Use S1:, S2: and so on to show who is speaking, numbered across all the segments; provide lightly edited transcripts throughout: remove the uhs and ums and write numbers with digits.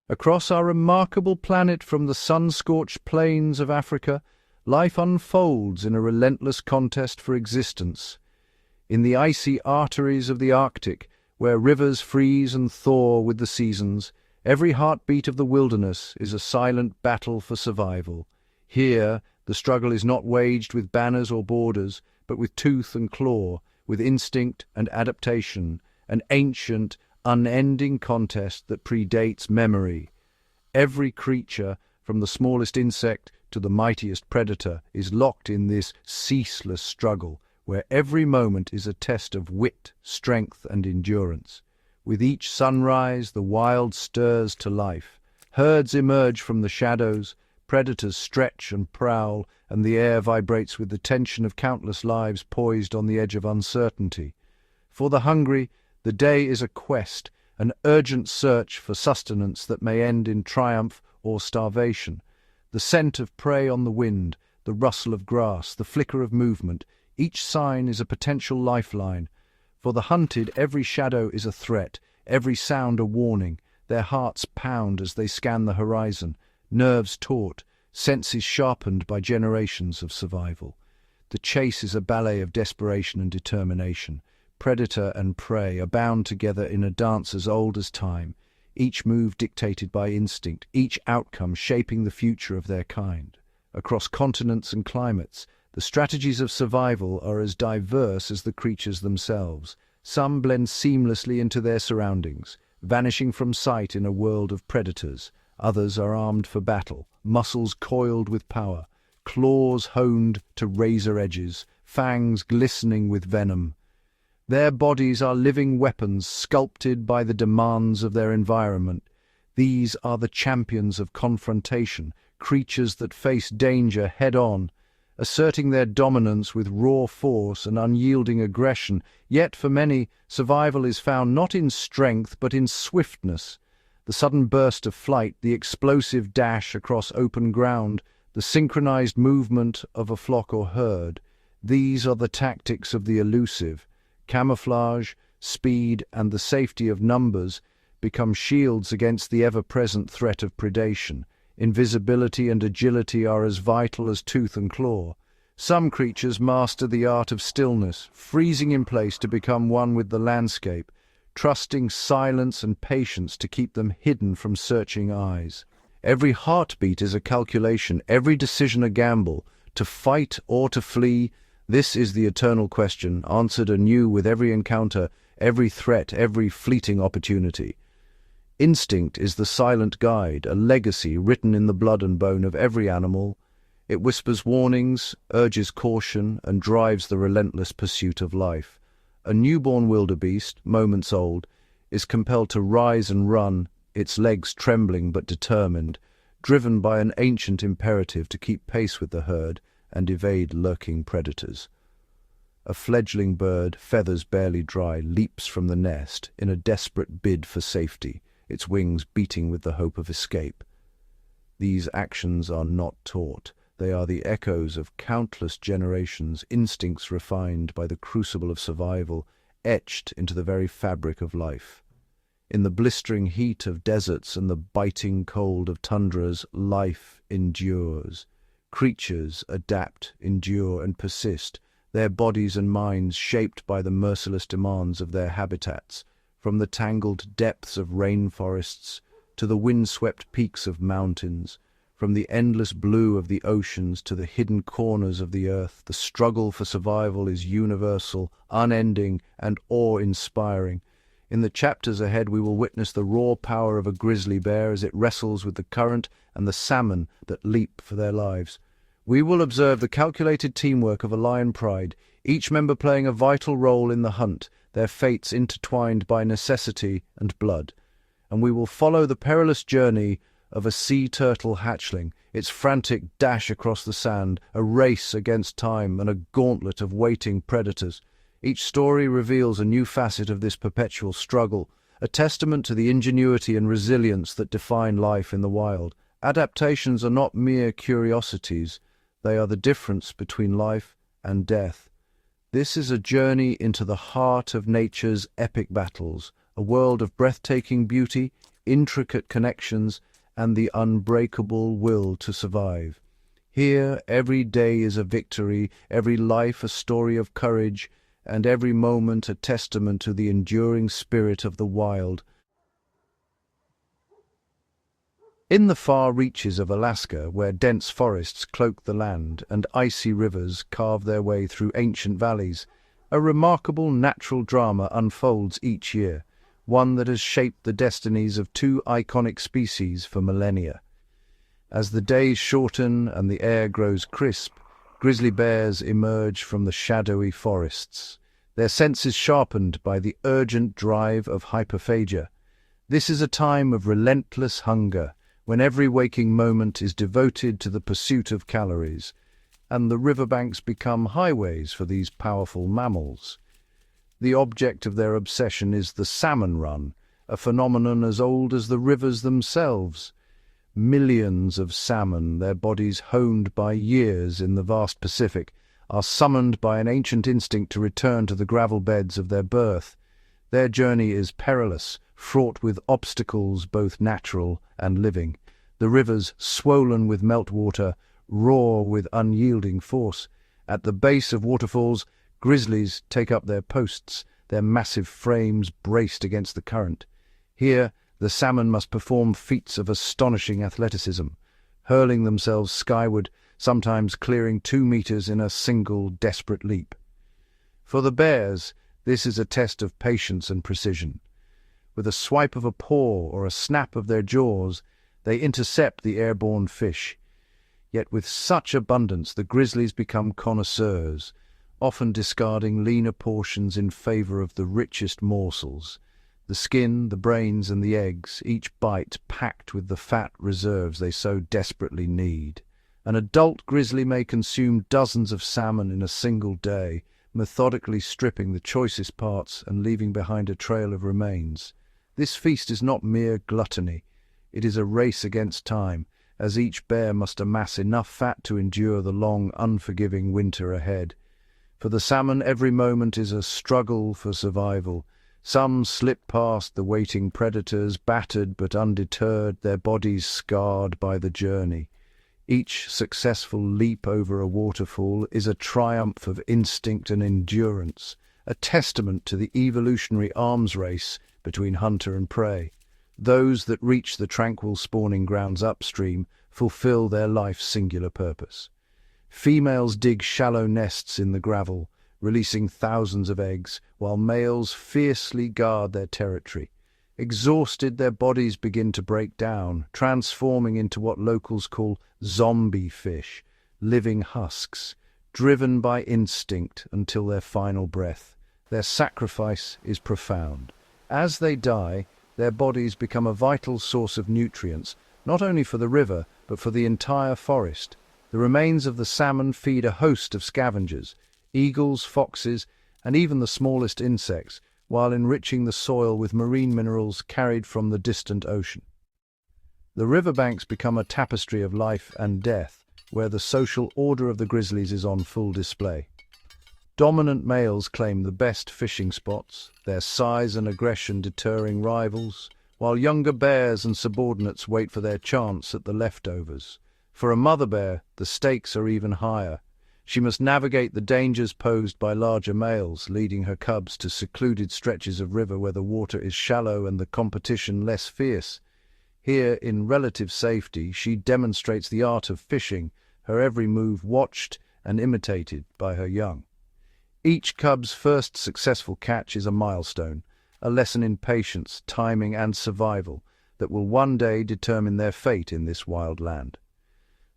S1: Across our remarkable planet, from the sun-scorched plains of Africa, life unfolds in a relentless contest for existence. In the icy arteries of the Arctic, where rivers freeze and thaw with the seasons, every heartbeat of the wilderness is a silent battle for survival. Here, the struggle is not waged with banners or borders, but with tooth and claw, with instinct and adaptation, an ancient, unending contest that predates memory. Every creature, from the smallest insect to the mightiest predator, is locked in this ceaseless struggle, where every moment is a test of wit, strength, and endurance. With each sunrise, the wild stirs to life. Herds emerge from the shadows, predators stretch and prowl, and the air vibrates with the tension of countless lives poised on the edge of uncertainty. For the hungry, the day is a quest, an urgent search for sustenance that may end in triumph or starvation. The scent of prey on the wind, the rustle of grass, the flicker of movement, each sign is a potential lifeline. For the hunted, every shadow is a threat, every sound a warning. Their hearts pound as they scan the horizon, nerves taut, senses sharpened by generations of survival. The chase is a ballet of desperation and determination. Predator and prey are bound together in a dance as old as time, each move dictated by instinct, each outcome shaping the future of their kind. Across continents and climates, the strategies of survival are as diverse as the creatures themselves. Some blend seamlessly into their surroundings, vanishing from sight in a world of predators. Others are armed for battle, muscles coiled with power, claws honed to razor edges, fangs glistening with venom. Their bodies are living weapons sculpted by the demands of their environment. These are the champions of confrontation, creatures that face danger head-on, asserting their dominance with raw force and unyielding aggression. Yet for many, survival is found not in strength but in swiftness. The sudden burst of flight, the explosive dash across open ground, the synchronized movement of a flock or herd. These are the tactics of the elusive. Camouflage, speed, and the safety of numbers become shields against the ever-present threat of predation. Invisibility and agility are as vital as tooth and claw. Some creatures master the art of stillness, freezing in place to become one with the landscape, trusting silence and patience to keep them hidden from searching eyes. Every heartbeat is a calculation, every decision a gamble, to fight or to flee. This is the eternal question, answered anew with every encounter, every threat, every fleeting opportunity. Instinct is the silent guide, a legacy written in the blood and bone of every animal. It whispers warnings, urges caution, and drives the relentless pursuit of life. A newborn wildebeest, moments old, is compelled to rise and run, its legs trembling but determined, driven by an ancient imperative to keep pace with the herd and evade lurking predators. A fledgling bird, feathers barely dry, leaps from the nest in a desperate bid for safety, its wings beating with the hope of escape. These actions are not taught. They are the echoes of countless generations, instincts refined by the crucible of survival, etched into the very fabric of life. In the blistering heat of deserts and the biting cold of tundras, life endures. Creatures adapt, endure, and persist, their bodies and minds shaped by the merciless demands of their habitats, from the tangled depths of rainforests to the windswept peaks of mountains, from the endless blue of the oceans to the hidden corners of the earth. The struggle for survival is universal, unending, and awe-inspiring. In the chapters ahead, we will witness the raw power of a grizzly bear as it wrestles with the current and the salmon that leap for their lives. We will observe the calculated teamwork of a lion pride, each member playing a vital role in the hunt, their fates intertwined by necessity and blood. And we will follow the perilous journey of a sea turtle hatchling, its frantic dash across the sand, a race against time and a gauntlet of waiting predators. Each story reveals a new facet of this perpetual struggle, a testament to the ingenuity and resilience that define life in the wild. Adaptations are not mere curiosities. They are the difference between life and death. This is a journey into the heart of nature's epic battles, a world of breathtaking beauty, intricate connections, and the unbreakable will to survive. Here, every day is a victory, every life a story of courage, and every moment a testament to the enduring spirit of the wild. In the far reaches of Alaska, where dense forests cloak the land and icy rivers carve their way through ancient valleys, a remarkable natural drama unfolds each year, one that has shaped the destinies of two iconic species for millennia. As the days shorten and the air grows crisp, grizzly bears emerge from the shadowy forests, their senses sharpened by the urgent drive of hyperphagia. This is a time of relentless hunger, when every waking moment is devoted to the pursuit of calories, and the riverbanks become highways for these powerful mammals. The object of their obsession is the salmon run, a phenomenon as old as the rivers themselves. Millions of salmon, their bodies honed by years in the vast Pacific, are summoned by an ancient instinct to return to the gravel beds of their birth. Their journey is perilous, fraught with obstacles both natural and living. The rivers, swollen with meltwater, roar with unyielding force. At the base of waterfalls, grizzlies take up their posts, their massive frames braced against the current. Here, the salmon must perform feats of astonishing athleticism, hurling themselves skyward, sometimes clearing 2 meters in a single desperate leap. For the bears, this is a test of patience and precision. With a swipe of a paw or a snap of their jaws, they intercept the airborne fish. Yet with such abundance, the grizzlies become connoisseurs, often discarding leaner portions in favor of the richest morsels. The skin, the brains, and the eggs, each bite packed with the fat reserves they so desperately need. An adult grizzly may consume dozens of salmon in a single day, methodically stripping the choicest parts and leaving behind a trail of remains. This feast is not mere gluttony. It is a race against time, as each bear must amass enough fat to endure the long, unforgiving winter ahead. For the salmon, every moment is a struggle for survival. Some slip past the waiting predators, battered but undeterred, their bodies scarred by the journey. Each successful leap over a waterfall is a triumph of instinct and endurance, a testament to the evolutionary arms race between hunter and prey. Those that reach the tranquil spawning grounds upstream fulfill their life's singular purpose. Females dig shallow nests in the gravel, releasing thousands of eggs, while males fiercely guard their territory. Exhausted, their bodies begin to break down, transforming into what locals call zombie fish, living husks, driven by instinct until their final breath. Their sacrifice is profound. As they die, their bodies become a vital source of nutrients, not only for the river, but for the entire forest. The remains of the salmon feed a host of scavengers, eagles, foxes, and even the smallest insects, while enriching the soil with marine minerals carried from the distant ocean. The riverbanks become a tapestry of life and death, where the social order of the grizzlies is on full display. Dominant males claim the best fishing spots, their size and aggression deterring rivals, while younger bears and subordinates wait for their chance at the leftovers. For a mother bear, the stakes are even higher. She must navigate the dangers posed by larger males, leading her cubs to secluded stretches of river where the water is shallow and the competition less fierce. Here, in relative safety, she demonstrates the art of fishing, her every move watched and imitated by her young. Each cub's first successful catch is a milestone, a lesson in patience, timing, and survival that will one day determine their fate in this wild land.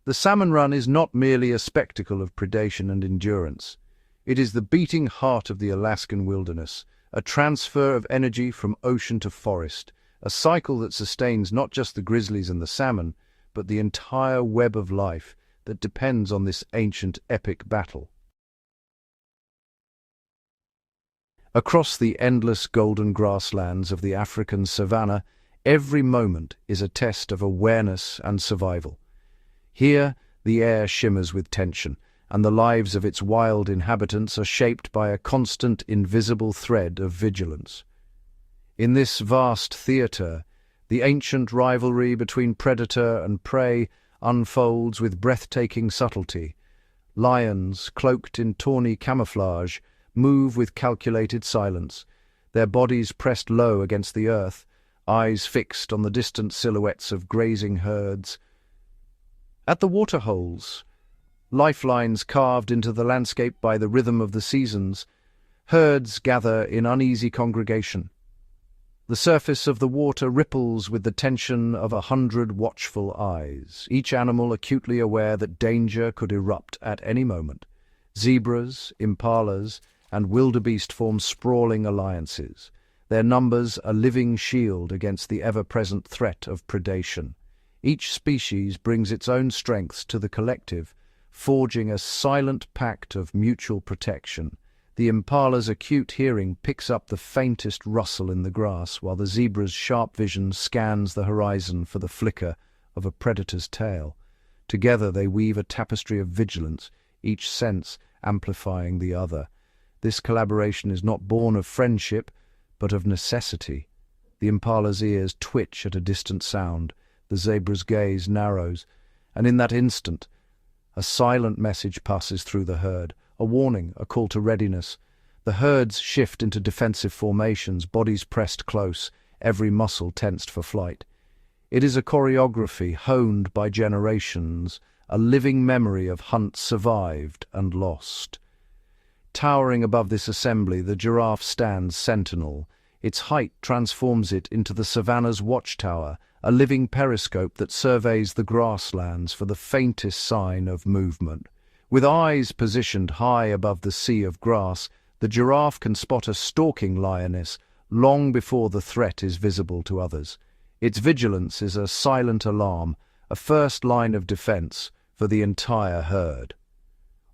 S1: The salmon run is not merely a spectacle of predation and endurance. It is the beating heart of the Alaskan wilderness, a transfer of energy from ocean to forest, a cycle that sustains not just the grizzlies and the salmon, but the entire web of life that depends on this ancient epic battle. Across the endless golden grasslands of the African savanna, every moment is a test of awareness and survival. Here, the air shimmers with tension, and the lives of its wild inhabitants are shaped by a constant, invisible thread of vigilance. In this vast theatre, The ancient rivalry between predator and prey unfolds with breathtaking subtlety. Lions, cloaked in tawny camouflage, move with calculated silence, their bodies pressed low against the earth, eyes fixed on the distant silhouettes of grazing herds. At the waterholes, lifelines carved into the landscape by the rhythm of the seasons, herds gather in uneasy congregation. The surface of the water ripples with the tension of 100 watchful eyes, each animal acutely aware that danger could erupt at any moment. Zebras, impalas, and wildebeest form sprawling alliances, their numbers a living shield against the ever-present threat of predation. Each species brings its own strengths to the collective, forging a silent pact of mutual protection. The impala's acute hearing picks up the faintest rustle in the grass, while the zebra's sharp vision scans the horizon for the flicker of a predator's tail. Together they weave a tapestry of vigilance, each sense amplifying the other. This collaboration is not born of friendship, but of necessity. The impala's ears twitch at a distant sound, the zebra's gaze narrows, and in that instant, a silent message passes through the herd, a warning, a call to readiness. The herds shift into defensive formations, bodies pressed close, every muscle tensed for flight. It is a choreography honed by generations, a living memory of hunts survived and lost. Towering above this assembly, the giraffe stands sentinel. Its height transforms it into the savannah's watchtower, a living periscope that surveys the grasslands for the faintest sign of movement. With eyes positioned high above the sea of grass, the giraffe can spot a stalking lioness long before the threat is visible to others. Its vigilance is a silent alarm, a first line of defense for the entire herd.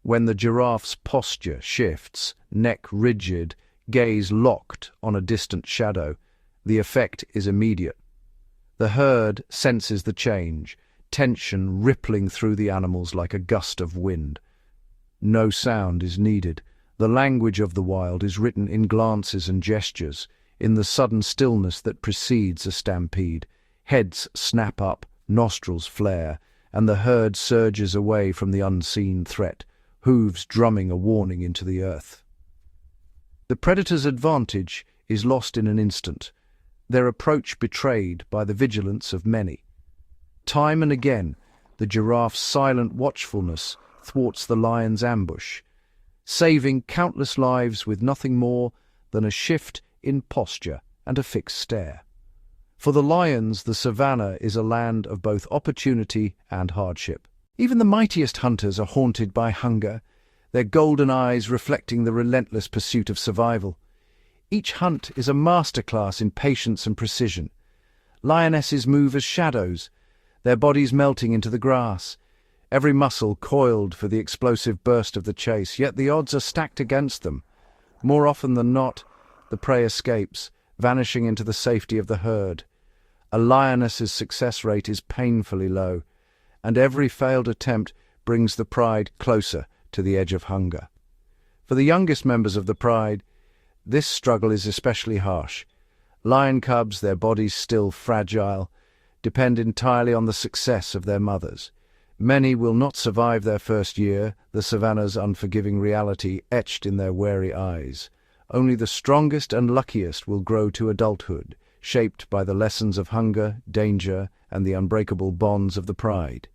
S1: When the giraffe's posture shifts, neck rigid, gaze locked on a distant shadow, the effect is immediate. The herd senses the change, tension rippling through the animals like a gust of wind. No sound is needed. The language of the wild is written in glances and gestures, in the sudden stillness that precedes a stampede. Heads snap up, nostrils flare, and the herd surges away from the unseen threat, hooves drumming a warning into the earth. The predator's advantage is lost in an instant, their approach betrayed by the vigilance of many. Time and again, the giraffe's silent watchfulness thwarts the lion's ambush, saving countless lives with nothing more than a shift in posture and a fixed stare. For the lions, the savannah is a land of both opportunity and hardship. Even the mightiest hunters are haunted by hunger, their golden eyes reflecting the relentless pursuit of survival. Each hunt is a masterclass in patience and precision. Lionesses move as shadows, their bodies melting into the grass, every muscle coiled for the explosive burst of the chase, yet the odds are stacked against them. More often than not, the prey escapes, vanishing into the safety of the herd. A lioness's success rate is painfully low, and every failed attempt brings the pride closer to the edge of hunger. For the youngest members of the pride, this struggle is especially harsh. Lion cubs, their bodies still fragile, depend entirely on the success of their mothers. Many will not survive their first year, the savannah's unforgiving reality etched in their wary eyes. Only the strongest and luckiest will grow to adulthood, shaped by the lessons of hunger, danger, and the unbreakable bonds of the pride.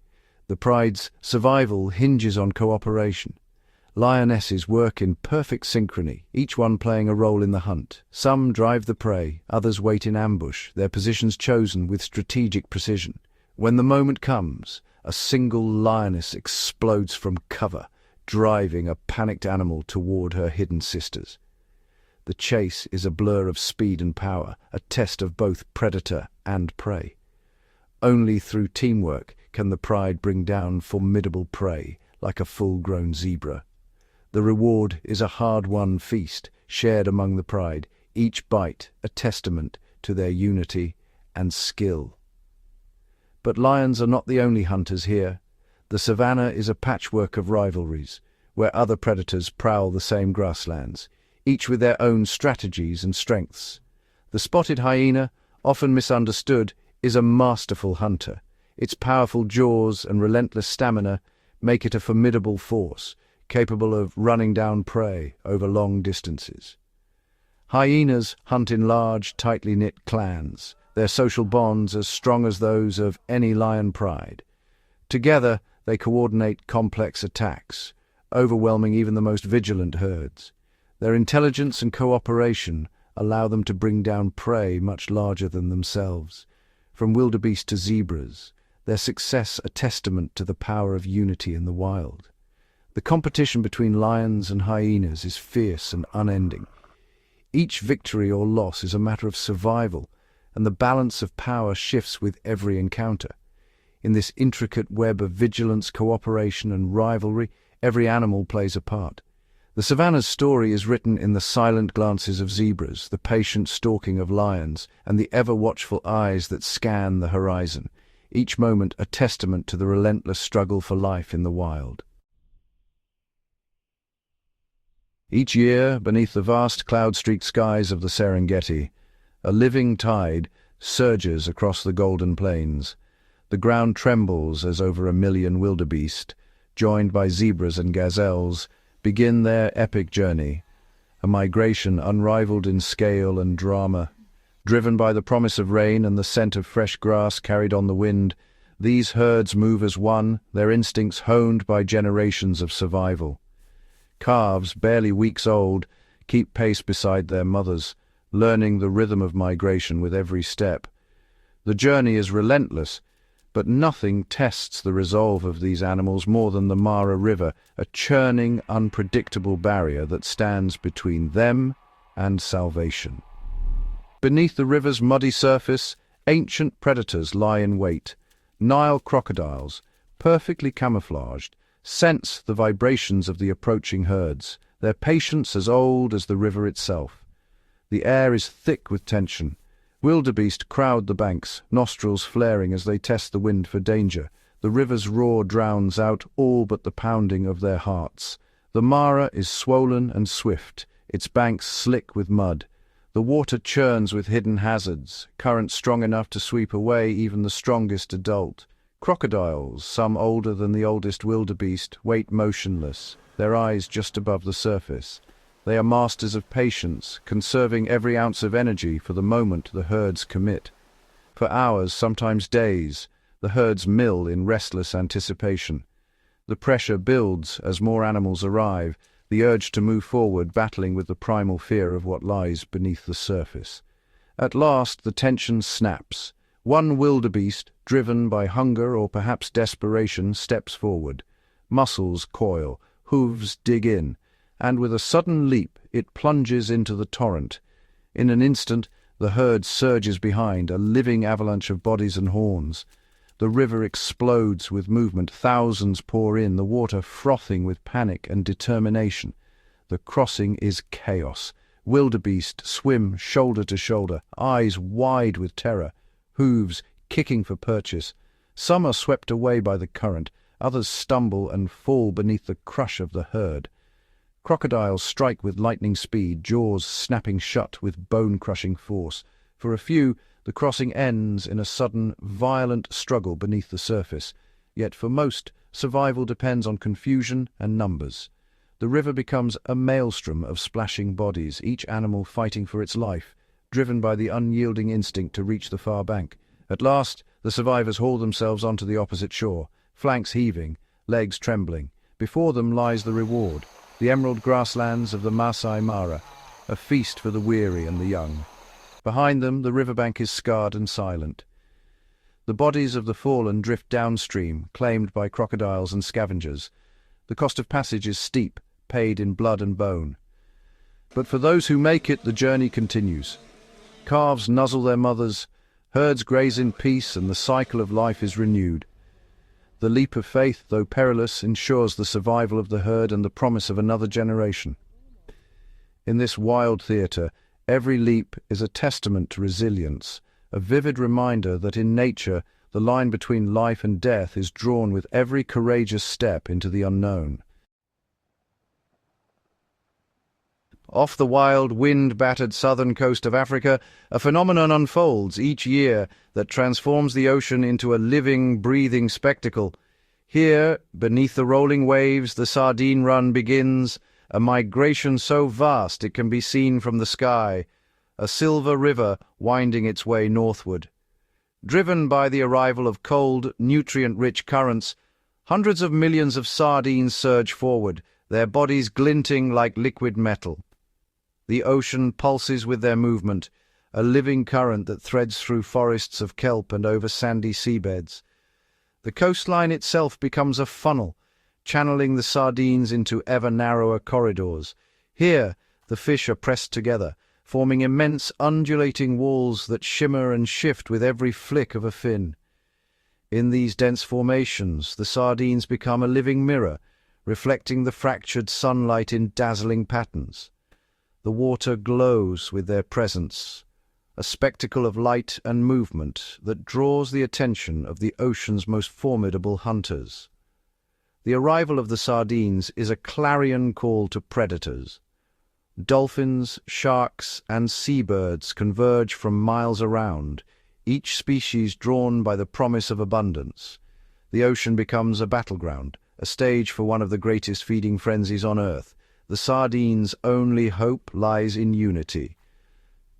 S1: The pride's survival hinges on cooperation. Lionesses work in perfect synchrony, each one playing a role in the hunt. Some drive the prey, others wait in ambush, their positions chosen with strategic precision. When the moment comes, a single lioness explodes from cover, driving a panicked animal toward her hidden sisters. The chase is a blur of speed and power, a test of both predator and prey. Only through teamwork can the pride bring down formidable prey, like a full-grown zebra. The reward is a hard-won feast, shared among the pride, each bite a testament to their unity and skill. But lions are not the only hunters here. The savannah is a patchwork of rivalries, where other predators prowl the same grasslands, each with their own strategies and strengths. The spotted hyena, often misunderstood, is a masterful hunter. Its powerful jaws and relentless stamina make it a formidable force, capable of running down prey over long distances. Hyenas hunt in large, tightly knit clans, their social bonds as strong as those of any lion pride. Together, they coordinate complex attacks, overwhelming even the most vigilant herds. Their intelligence and cooperation allow them to bring down prey much larger than themselves. From wildebeest to zebras, their success a testament to the power of unity in the wild. The competition between lions and hyenas is fierce and unending. Each victory or loss is a matter of survival, and the balance of power shifts with every encounter. In this intricate web of vigilance, cooperation, and rivalry, every animal plays a part. The savannah's story is written in the silent glances of zebras, the patient stalking of lions, and the ever-watchful eyes that scan the horizon, each moment a testament to the relentless struggle for life in the wild. Each year, beneath the vast cloud-streaked skies of the Serengeti, a living tide surges across the golden plains. The ground trembles as over 1 million wildebeest, joined by zebras and gazelles, begin their epic journey, a migration unrivaled in scale and drama. Driven by the promise of rain and the scent of fresh grass carried on the wind, these herds move as one, their instincts honed by generations of survival. Calves, barely weeks old, keep pace beside their mothers, learning the rhythm of migration with every step. The journey is relentless, but nothing tests the resolve of these animals more than the Mara River, a churning, unpredictable barrier that stands between them and salvation. Beneath the river's muddy surface, ancient predators lie in wait. Nile crocodiles, perfectly camouflaged, sense the vibrations of the approaching herds, their patience as old as the river itself. The air is thick with tension. Wildebeest crowd the banks, nostrils flaring as they test the wind for danger. The river's roar drowns out all but the pounding of their hearts. The Mara is swollen and swift, its banks slick with mud. The water churns with hidden hazards, currents strong enough to sweep away even the strongest adult. Crocodiles, some older than the oldest wildebeest, wait motionless, their eyes just above the surface. They are masters of patience, conserving every ounce of energy for the moment the herds commit. For hours, sometimes days, the herds mill in restless anticipation. The pressure builds as more animals arrive, the urge to move forward battling with the primal fear of what lies beneath the surface. At last, the tension snaps. One wildebeest, driven by hunger or perhaps desperation, steps forward. Muscles coil, hooves dig in, and with a sudden leap it plunges into the torrent. In an instant, the herd surges behind, a living avalanche of bodies and horns. The river explodes with movement, thousands pour in, the water frothing with panic and determination. The crossing is chaos. Wildebeest swim shoulder to shoulder, eyes wide with terror, hooves kicking for purchase. Some are swept away by the current, others stumble and fall beneath the crush of the herd. Crocodiles strike with lightning speed, jaws snapping shut with bone-crushing force. For a few, the crossing ends in a sudden, violent struggle beneath the surface. Yet for most, survival depends on confusion and numbers. The river becomes a maelstrom of splashing bodies, each animal fighting for its life, driven by the unyielding instinct to reach the far bank. At last, the survivors haul themselves onto the opposite shore, flanks heaving, legs trembling. Before them lies the reward, the emerald grasslands of the Masai Mara, a feast for the weary and the young. Behind them, the riverbank is scarred and silent. The bodies of the fallen drift downstream, claimed by crocodiles and scavengers. The cost of passage is steep, paid in blood and bone. But for those who make it, the journey continues. Calves nuzzle their mothers, herds graze in peace, and the cycle of life is renewed. The leap of faith, though perilous, ensures the survival of the herd and the promise of another generation. In this wild theatre, every leap is a testament to resilience, a vivid reminder that in nature the line between life and death is drawn with every courageous step into the unknown. Off the wild, wind-battered southern coast of Africa, a phenomenon unfolds each year that transforms the ocean into a living, breathing spectacle. Here, beneath the rolling waves, the sardine run begins, a migration so vast it can be seen from the sky, a silver river winding its way northward. Driven by the arrival of cold, nutrient-rich currents, hundreds of millions of sardines surge forward, their bodies glinting like liquid metal. The ocean pulses with their movement, a living current that threads through forests of kelp and over sandy seabeds. The coastline itself becomes a funnel, channeling the sardines into ever narrower corridors. Here, the fish are pressed together, forming immense undulating walls that shimmer and shift with every flick of a fin. In these dense formations, the sardines become a living mirror, reflecting the fractured sunlight in dazzling patterns. The water glows with their presence, a spectacle of light and movement that draws the attention of the ocean's most formidable hunters. The arrival of the sardines is a clarion call to predators. Dolphins, sharks, and seabirds converge from miles around, each species drawn by the promise of abundance. The ocean becomes a battleground, a stage for one of the greatest feeding frenzies on Earth. The sardines' only hope lies in unity.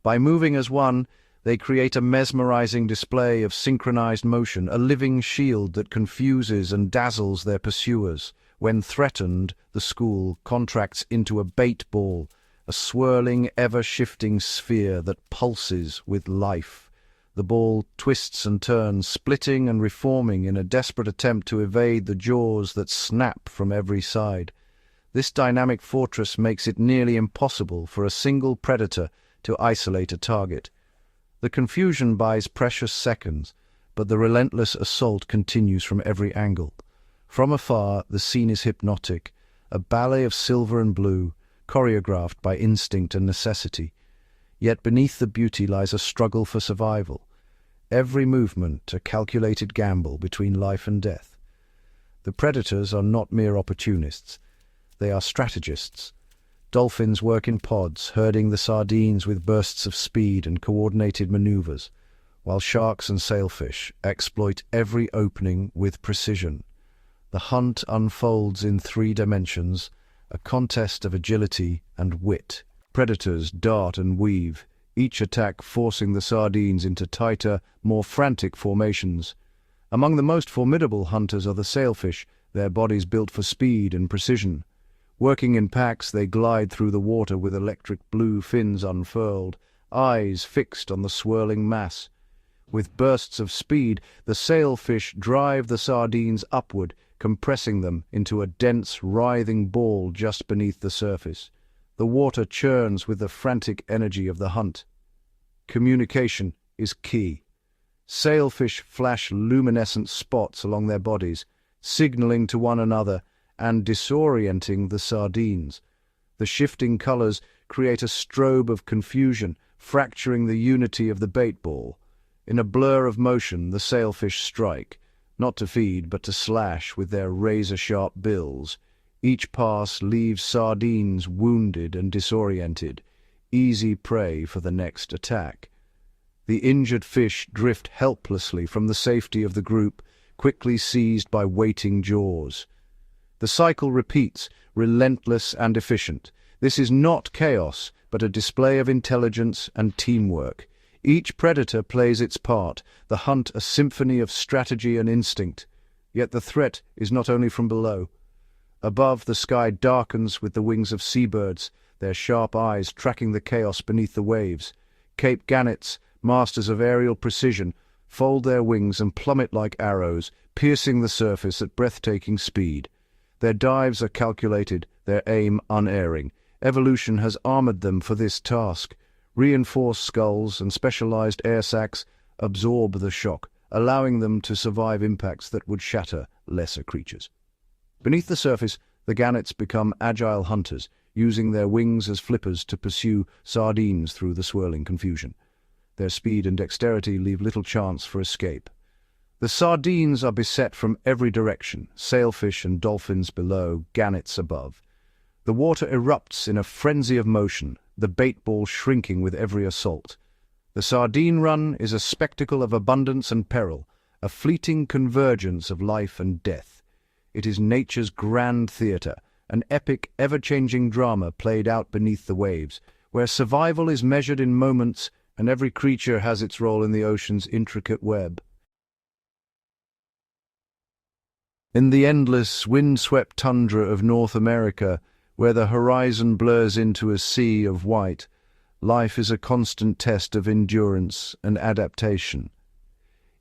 S1: By moving as one, they create a mesmerizing display of synchronized motion, a living shield that confuses and dazzles their pursuers. When threatened, the school contracts into a bait ball, a swirling, ever-shifting sphere that pulses with life. The ball twists and turns, splitting and reforming in a desperate attempt to evade the jaws that snap from every side. This dynamic fortress makes it nearly impossible for a single predator to isolate a target. The confusion buys precious seconds, but the relentless assault continues from every angle. From afar, the scene is hypnotic, a ballet of silver and blue, choreographed by instinct and necessity. Yet beneath the beauty lies a struggle for survival. Every movement a calculated gamble between life and death. The predators are not mere opportunists. They are strategists. Dolphins work in pods, herding the sardines with bursts of speed and coordinated maneuvers, while sharks and sailfish exploit every opening with precision. The hunt unfolds in 3 dimensions, a contest of agility and wit. Predators dart and weave, each attack forcing the sardines into tighter, more frantic formations. Among the most formidable hunters are the sailfish, their bodies built for speed and precision. Working in packs, they glide through the water with electric blue fins unfurled, eyes fixed on the swirling mass. With bursts of speed, the sailfish drive the sardines upward, compressing them into a dense, writhing ball just beneath the surface. The water churns with the frantic energy of the hunt. Communication is key. Sailfish flash luminescent spots along their bodies, signaling to one another and disorienting the sardines. The shifting colors create a strobe of confusion, fracturing the unity of the bait ball. In a blur of motion, the sailfish strike, not to feed but to slash with their razor-sharp bills. Each pass leaves sardines wounded and disoriented, easy prey for the next attack. The injured fish drift helplessly from the safety of the group, quickly seized by waiting jaws. The cycle repeats, relentless and efficient. This is not chaos, but a display of intelligence and teamwork. Each predator plays its part, the hunt a symphony of strategy and instinct. Yet the threat is not only from below. Above, the sky darkens with the wings of seabirds, their sharp eyes tracking the chaos beneath the waves. Cape gannets, masters of aerial precision, fold their wings and plummet like arrows, piercing the surface at breathtaking speed. Their dives are calculated, their aim unerring. Evolution has armored them for this task. Reinforced skulls and specialized air sacs absorb the shock, allowing them to survive impacts that would shatter lesser creatures. Beneath the surface, the gannets become agile hunters, using their wings as flippers to pursue sardines through the swirling confusion. Their speed and dexterity leave little chance for escape. The sardines are beset from every direction, sailfish and dolphins below, gannets above. The water erupts in a frenzy of motion, the bait ball shrinking with every assault. The sardine run is a spectacle of abundance and peril, a fleeting convergence of life and death. It is nature's grand theatre, an epic, ever-changing drama played out beneath the waves, where survival is measured in moments and every creature has its role in the ocean's intricate web. In the endless, wind-swept tundra of North America, where the horizon blurs into a sea of white, life is a constant test of endurance and adaptation.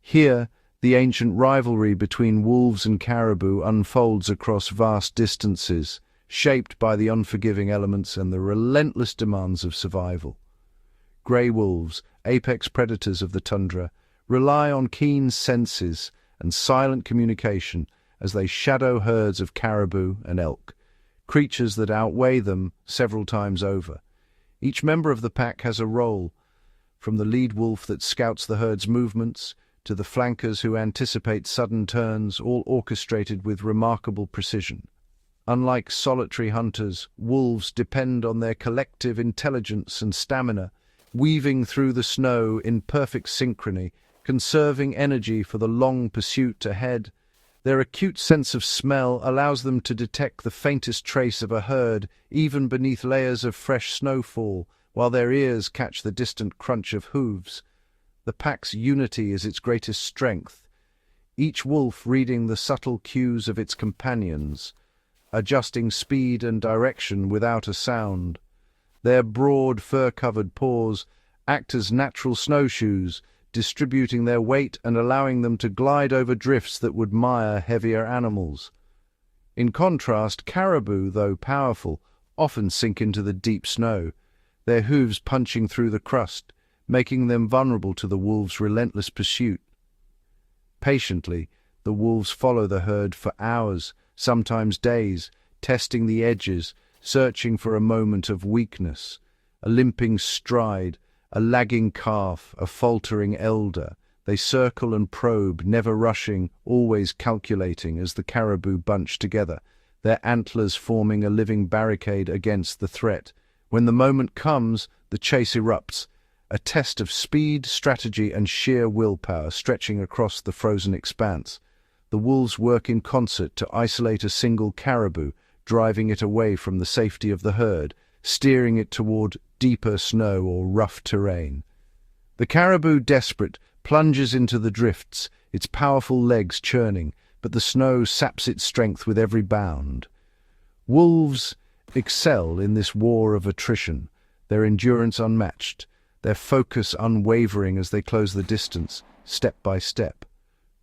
S1: Here, the ancient rivalry between wolves and caribou unfolds across vast distances, shaped by the unforgiving elements and the relentless demands of survival. Grey wolves, apex predators of the tundra, rely on keen senses and silent communication as they shadow herds of caribou and elk, creatures that outweigh them several times over. Each member of the pack has a role, from the lead wolf that scouts the herd's movements to the flankers who anticipate sudden turns, all orchestrated with remarkable precision. Unlike solitary hunters, wolves depend on their collective intelligence and stamina, weaving through the snow in perfect synchrony, conserving energy for the long pursuit ahead. Their acute sense of smell allows them to detect the faintest trace of a herd, even beneath layers of fresh snowfall, while their ears catch the distant crunch of hooves. The pack's unity is its greatest strength, each wolf reading the subtle cues of its companions, adjusting speed and direction without a sound. Their broad, fur-covered paws act as natural snowshoes, distributing their weight and allowing them to glide over drifts that would mire heavier animals. In contrast, caribou, though powerful, often sink into the deep snow, their hooves punching through the crust, making them vulnerable to the wolves' relentless pursuit. Patiently, the wolves follow the herd for hours, sometimes days, testing the edges, searching for a moment of weakness, a limping stride, a lagging calf, a faltering elder. They circle and probe, never rushing, always calculating as the caribou bunch together, their antlers forming a living barricade against the threat. When the moment comes, the chase erupts, a test of speed, strategy, and sheer willpower stretching across the frozen expanse. The wolves work in concert to isolate a single caribou, driving it away from the safety of the herd, steering it toward deeper snow or rough terrain. The caribou, desperate, plunges into the drifts, its powerful legs churning, but the snow saps its strength with every bound. Wolves excel in this war of attrition, their endurance unmatched, their focus unwavering as they close the distance, step by step.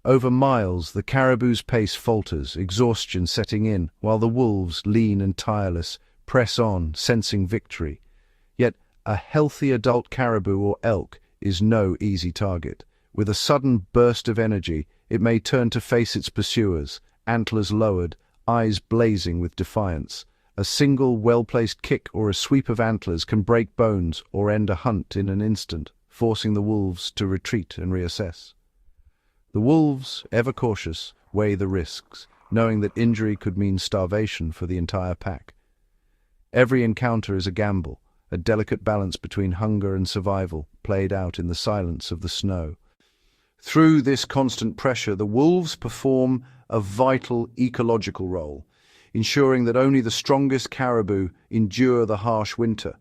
S1: Over miles, the caribou's pace falters, exhaustion setting in, while the wolves, lean and tireless, press on, sensing victory. Yet a healthy adult caribou or elk is no easy target. With a sudden burst of energy, it may turn to face its pursuers, antlers lowered, eyes blazing with defiance. A single well-placed kick or a sweep of antlers can break bones or end a hunt in an instant, forcing the wolves to retreat and reassess. The wolves, ever cautious, weigh the risks, knowing that injury could mean starvation for the entire pack. Every encounter is a gamble, a delicate balance between hunger and survival, played out in the silence of the snow. Through this constant pressure, the wolves perform a vital ecological role, ensuring that only the strongest caribou endure the harsh winter.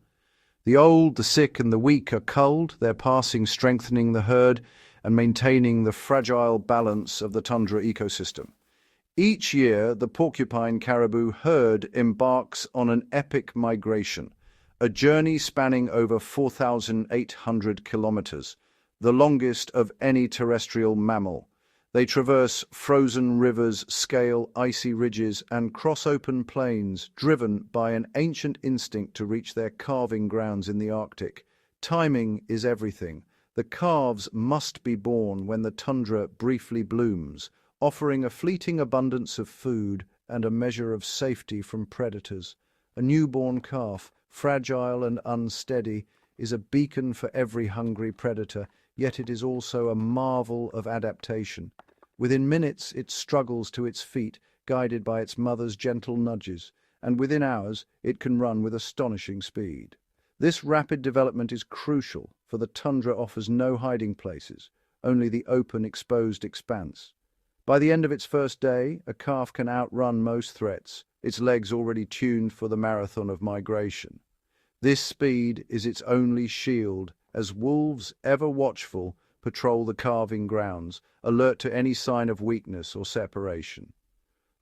S1: The old, the sick, and the weak are culled, their passing strengthening the herd and maintaining the fragile balance of the tundra ecosystem. Each year, the porcupine caribou herd embarks on an epic migration, a journey spanning over 4,800 kilometers, the longest of any terrestrial mammal. They traverse frozen rivers, scale icy ridges, and cross open plains, driven by an ancient instinct to reach their calving grounds in the Arctic. Timing is everything. The calves must be born when the tundra briefly blooms, offering a fleeting abundance of food and a measure of safety from predators. A newborn calf, fragile and unsteady, is a beacon for every hungry predator, yet it is also a marvel of adaptation. Within minutes it struggles to its feet, guided by its mother's gentle nudges, and within hours it can run with astonishing speed. This rapid development is crucial, for the tundra offers no hiding places, only the open, exposed expanse. By the end of its first day, a calf can outrun most threats, its legs already tuned for the marathon of migration. This speed is its only shield, as wolves, ever watchful, patrol the calving grounds, alert to any sign of weakness or separation.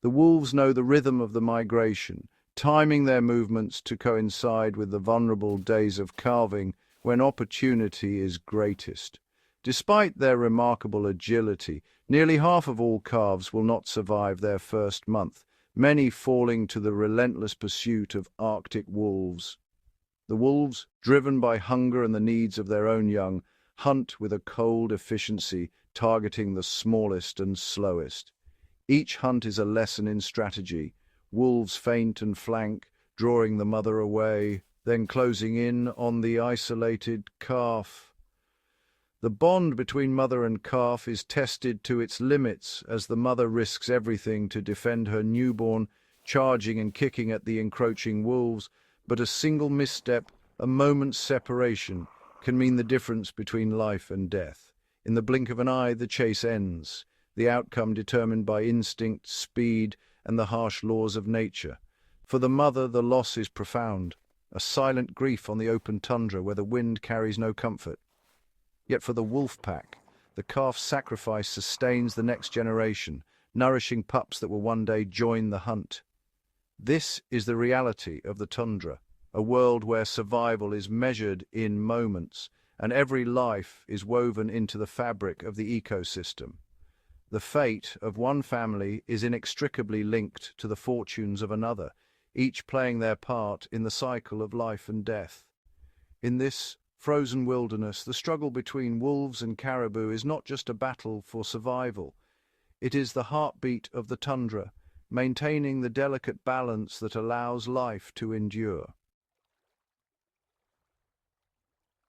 S1: The wolves know the rhythm of the migration, timing their movements to coincide with the vulnerable days of calving when opportunity is greatest. Despite their remarkable agility, nearly half of all calves will not survive their first month, many falling to the relentless pursuit of Arctic wolves. The wolves, driven by hunger and the needs of their own young, hunt with a cold efficiency, targeting the smallest and slowest. Each hunt is a lesson in strategy. Wolves feint and flank, drawing the mother away, then closing in on the isolated calf. The bond between mother and calf is tested to its limits as the mother risks everything to defend her newborn, charging and kicking at the encroaching wolves, but a single misstep, a moment's separation, can mean the difference between life and death. In the blink of an eye, the chase ends, the outcome determined by instinct, speed, and the harsh laws of nature. For the mother, the loss is profound, a silent grief on the open tundra where the wind carries no comfort. Yet for the wolf pack, the calf's sacrifice sustains the next generation, nourishing pups that will one day join the hunt. This is the reality of the tundra, a world where survival is measured in moments, and every life is woven into the fabric of the ecosystem. The fate of one family is inextricably linked to the fortunes of another, each playing their part in the cycle of life and death. In this frozen wilderness, the struggle between wolves and caribou is not just a battle for survival. It is the heartbeat of the tundra, maintaining the delicate balance that allows life to endure.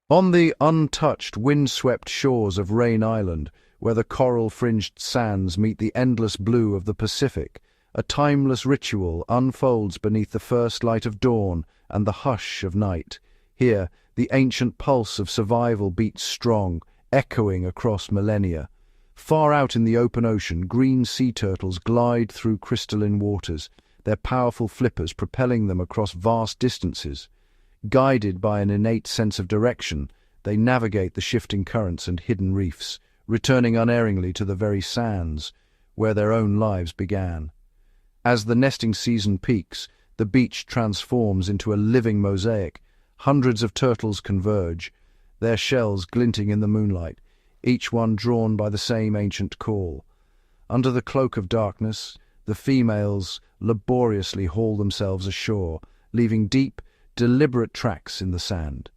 S1: On the untouched, wind-swept shores of Rain Island, where the coral-fringed sands meet the endless blue of the Pacific, a timeless ritual unfolds beneath the first light of dawn and the hush of night. Here, the ancient pulse of survival beats strong, echoing across millennia. Far out in the open ocean, green sea turtles glide through crystalline waters, their powerful flippers propelling them across vast distances. Guided by an innate sense of direction, they navigate the shifting currents and hidden reefs, returning unerringly to the very sands where their own lives began. As the nesting season peaks, the beach transforms into a living mosaic. Hundreds of turtles converge, their shells glinting in the moonlight, each one drawn by the same ancient call. Under the cloak of darkness, the females laboriously haul themselves ashore, leaving deep, deliberate tracks in the sand.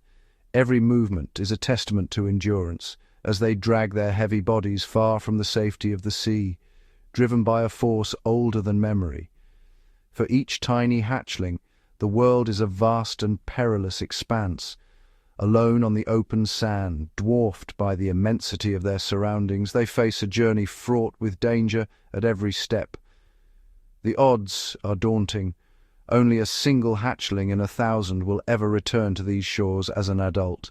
S1: Every movement is a testament to endurance, as they drag their heavy bodies far from the safety of the sea, driven by a force older than memory. For each tiny hatchling, the world is a vast and perilous expanse. Alone on the open sand, dwarfed by the immensity of their surroundings, they face a journey fraught with danger at every step. The odds are daunting. Only a single hatchling in 1,000 will ever return to these shores as an adult.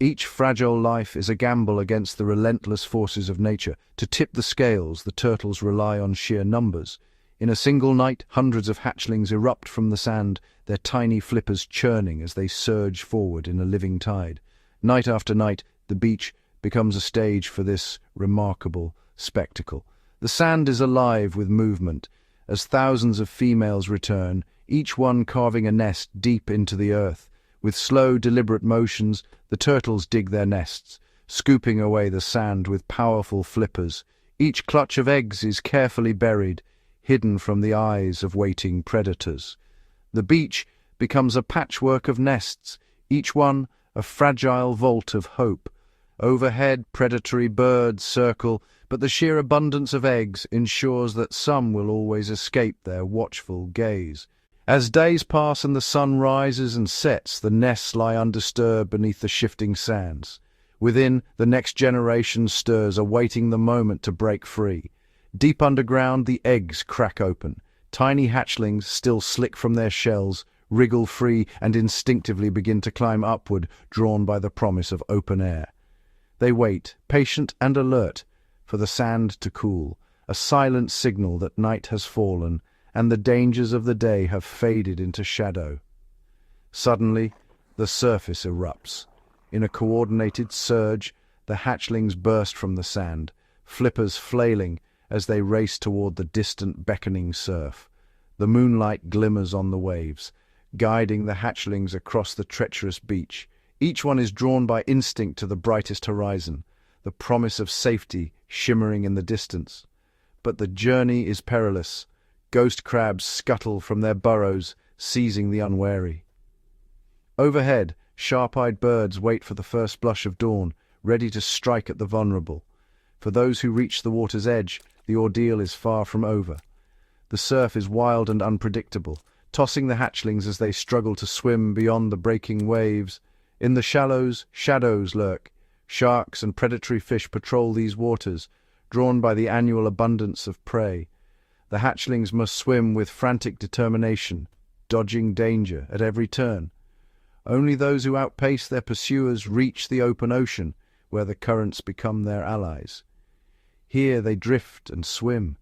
S1: Each fragile life is a gamble against the relentless forces of nature. To tip the scales, the turtles rely on sheer numbers. In a single night, hundreds of hatchlings erupt from the sand, their tiny flippers churning as they surge forward in a living tide. Night after night, the beach becomes a stage for this remarkable spectacle. The sand is alive with movement, as thousands of females return, each one carving a nest deep into the earth. With slow, deliberate motions, the turtles dig their nests, scooping away the sand with powerful flippers. Each clutch of eggs is carefully buried, hidden from the eyes of waiting predators. The beach becomes a patchwork of nests, each one a fragile vault of hope. Overhead, predatory birds circle, but the sheer abundance of eggs ensures that some will always escape their watchful gaze. As days pass and the sun rises and sets, the nests lie undisturbed beneath the shifting sands. Within, the next generation stirs, awaiting the moment to break free. Deep underground, the eggs crack open, Tiny hatchlings, still slick from their shells, wriggle free and instinctively begin to climb upward, drawn by the promise of open air. They wait, patient and alert, for the sand to cool, a silent signal that night has fallen and the dangers of the day have faded into shadow. Suddenly, the surface erupts. In a coordinated surge, the hatchlings burst from the sand, flippers flailing as they race toward the distant beckoning surf. The moonlight glimmers on the waves, guiding the hatchlings across the treacherous beach. Each one is drawn by instinct to the brightest horizon, the promise of safety shimmering in the distance. But the journey is perilous. Ghost crabs scuttle from their burrows, seizing the unwary. Overhead, sharp-eyed birds wait for the first blush of dawn, ready to strike at the vulnerable. For those who reach the water's edge, the ordeal is far from over. The surf is wild and unpredictable, tossing the hatchlings as they struggle to swim beyond the breaking waves. In the shallows, shadows lurk. Sharks and predatory fish patrol these waters, drawn by the annual abundance of prey. The hatchlings must swim with frantic determination, dodging danger at every turn. Only those who outpace their pursuers reach the open ocean, where the currents become their allies. Here they drift and swim,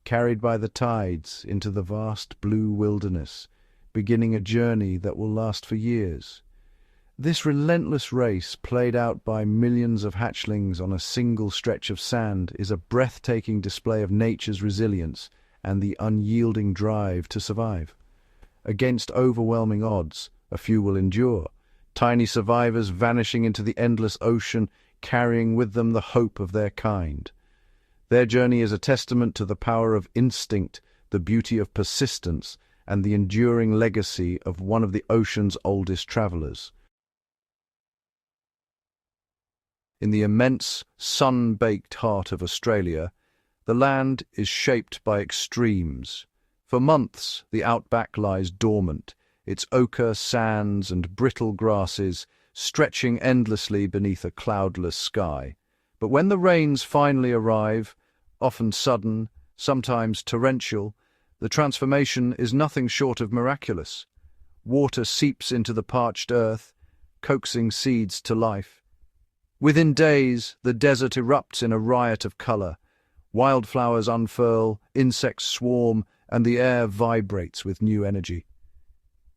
S1: carried by the tides into the vast blue wilderness, beginning a journey that will last for years. This relentless race, played out by millions of hatchlings on a single stretch of sand, is a breathtaking display of nature's resilience and the unyielding drive to survive. Against overwhelming odds, a few will endure, tiny survivors vanishing into the endless ocean, carrying with them the hope of their kind. Their journey is a testament to the power of instinct, the beauty of persistence, and the enduring legacy of one of the ocean's oldest travelers. In the immense, sun-baked heart of Australia, the land is shaped by extremes. For months, the outback lies dormant, its ochre sands and brittle grasses stretching endlessly beneath a cloudless sky. But when the rains finally arrive, often sudden, sometimes torrential, the transformation is nothing short of miraculous. Water seeps into the parched earth, coaxing seeds to life. Within days, the desert erupts in a riot of color. Wildflowers unfurl, insects swarm, and the air vibrates with new energy.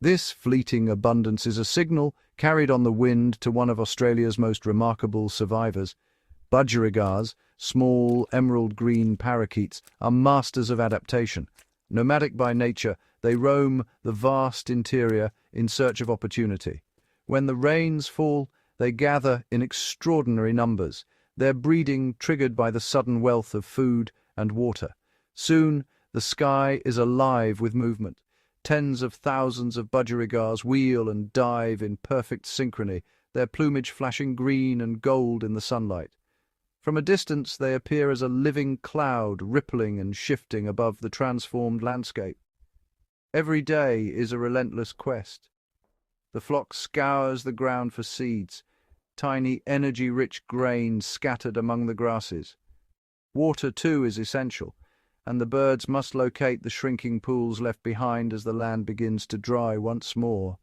S1: This fleeting abundance is a signal carried on the wind to one of Australia's most remarkable survivors. Budgerigars, small emerald-green parakeets, are masters of adaptation. Nomadic by nature, they roam the vast interior in search of opportunity. When the rains fall, they gather in extraordinary numbers, their breeding triggered by the sudden wealth of food and water. Soon, the sky is alive with movement. Tens of thousands of budgerigars wheel and dive in perfect synchrony, their plumage flashing green and gold in the sunlight. From a distance, they appear as a living cloud rippling and shifting above the transformed landscape. Every day is a relentless quest. The flock scours the ground for seeds, tiny energy-rich grains scattered among the grasses. Water, too, is essential, and the birds must locate the shrinking pools left behind as the land begins to dry once more.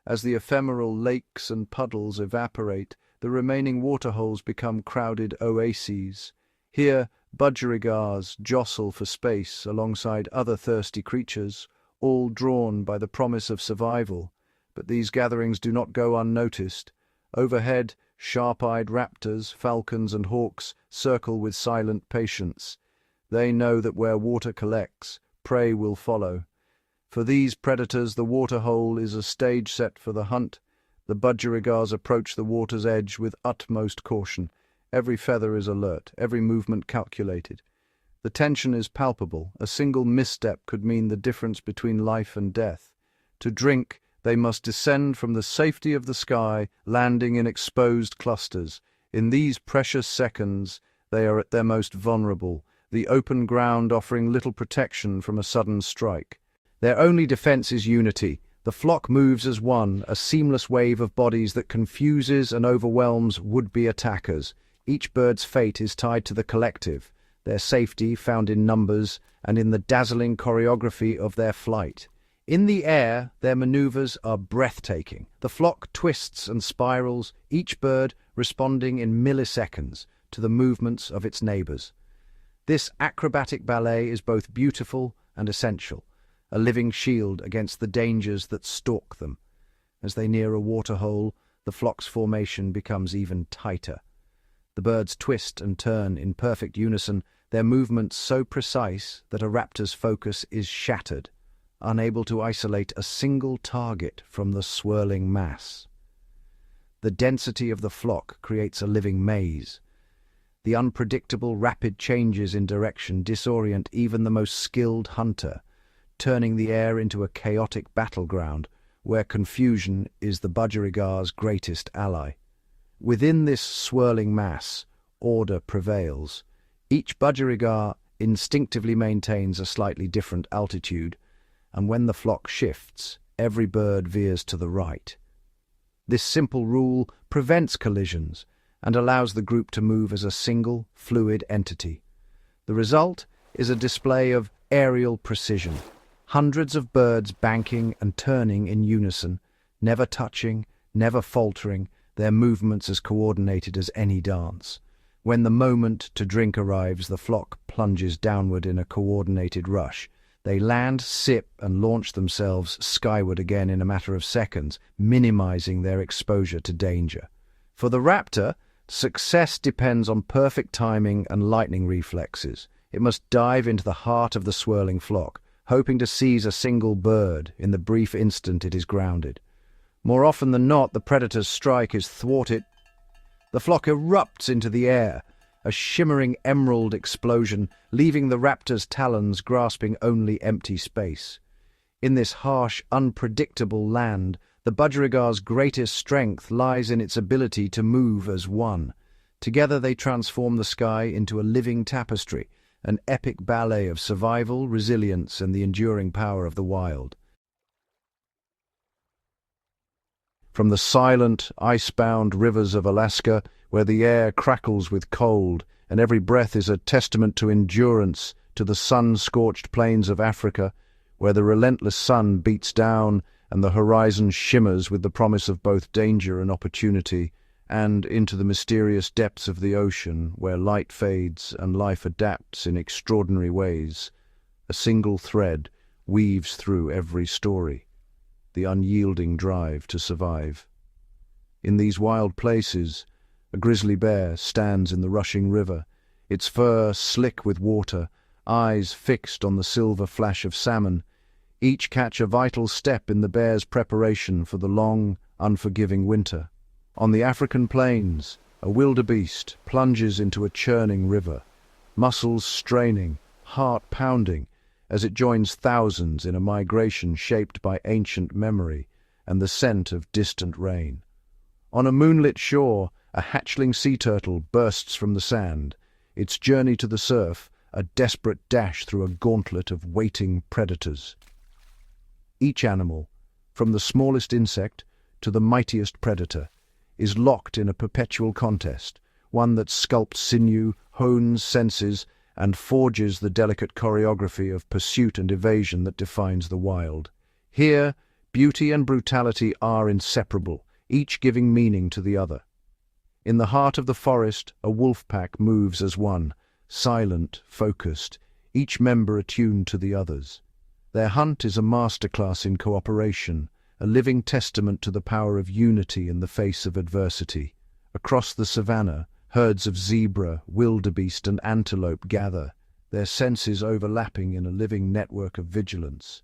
S1: As the ephemeral lakes and puddles evaporate, the remaining waterholes become crowded oases. Here, budgerigars jostle for space alongside other thirsty creatures, all drawn by the promise of survival. But these gatherings do not go unnoticed. Overhead, sharp-eyed raptors, falcons and hawks circle with silent patience. They know that where water collects, prey will follow. For these predators, the waterhole is a stage set for the hunt. The budgerigars approach the water's edge with utmost caution. Every feather is alert, every movement calculated. The tension is palpable. A single misstep could mean the difference between life and death. To drink, they must descend from the safety of the sky, landing in exposed clusters. In these precious seconds, they are at their most vulnerable, the open ground offering little protection from a sudden strike. Their only defense is unity. The flock moves as one, a seamless wave of bodies that confuses and overwhelms would-be attackers. Each bird's fate is tied to the collective. their safety found in numbers and in the dazzling choreography of their flight. In the air, their maneuvers are breathtaking. The flock twists and spirals, each bird responding in milliseconds to the movements of its neighbors. This acrobatic ballet is both beautiful and essential, a living shield against the dangers that stalk them. As they near a waterhole, the flock's formation becomes even tighter. The birds twist and turn in perfect unison, their movements so precise that a raptor's focus is shattered, unable to isolate a single target from the swirling mass. The density of the flock creates a living maze. The unpredictable, rapid changes in direction disorient even the most skilled hunter, turning the air into a chaotic battleground where confusion is the Budgerigars' greatest ally. Within this swirling mass, order prevails. Each Budgerigar instinctively maintains a slightly different altitude, and when the flock shifts, every bird veers to the right. This simple rule prevents collisions and allows the group to move as a single, fluid entity. The result is a display of aerial precision. Hundreds of birds banking and turning in unison, never touching, never faltering, their movements as coordinated as any dance. When the moment to drink arrives, the flock plunges downward in a coordinated rush. They land, sip, and launch themselves skyward again in a matter of seconds, minimizing their exposure to danger. For the raptor, success depends on perfect timing and lightning reflexes. It must dive into the heart of the swirling flock, hoping to seize a single bird in the brief instant it is grounded. More often than not, the predator's strike is thwarted. The flock erupts into the air, a shimmering emerald explosion, leaving the raptor's talons grasping only empty space. In this harsh, unpredictable land, the Budgerigar's greatest strength lies in its ability to move as one. Together they transform the sky into a living tapestry, an epic ballet of survival, resilience, and the enduring power of the wild. From the silent, ice-bound rivers of Alaska, where the air crackles with cold, and every breath is a testament to endurance, to the sun-scorched plains of Africa, where the relentless sun beats down and the horizon shimmers with the promise of both danger and opportunity, and into the mysterious depths of the ocean, where light fades and life adapts in extraordinary ways. A single thread weaves through every story, the unyielding drive to survive. In these wild places, a grizzly bear stands in the rushing river, its fur slick with water, eyes fixed on the silver flash of salmon, each catch a vital step in the bear's preparation for the long, unforgiving winter. On the African plains, a wildebeest plunges into a churning river, muscles straining, heart pounding, as it joins thousands in a migration shaped by ancient memory and the scent of distant rain. On a moonlit shore, a hatchling sea turtle bursts from the sand, its journey to the surf a desperate dash through a gauntlet of waiting predators. Each animal, from the smallest insect to the mightiest predator, is locked in a perpetual contest, one that sculpts sinew, hones senses, and forges the delicate choreography of pursuit and evasion that defines the wild. Here, beauty and brutality are inseparable, each giving meaning to the other. In the heart of the forest, a wolf pack moves as one, silent, focused, each member attuned to the others. Their hunt is a masterclass in cooperation, a living testament to the power of unity in the face of adversity. Across the savanna, herds of zebra, wildebeest, and antelope gather, their senses overlapping in a living network of vigilance.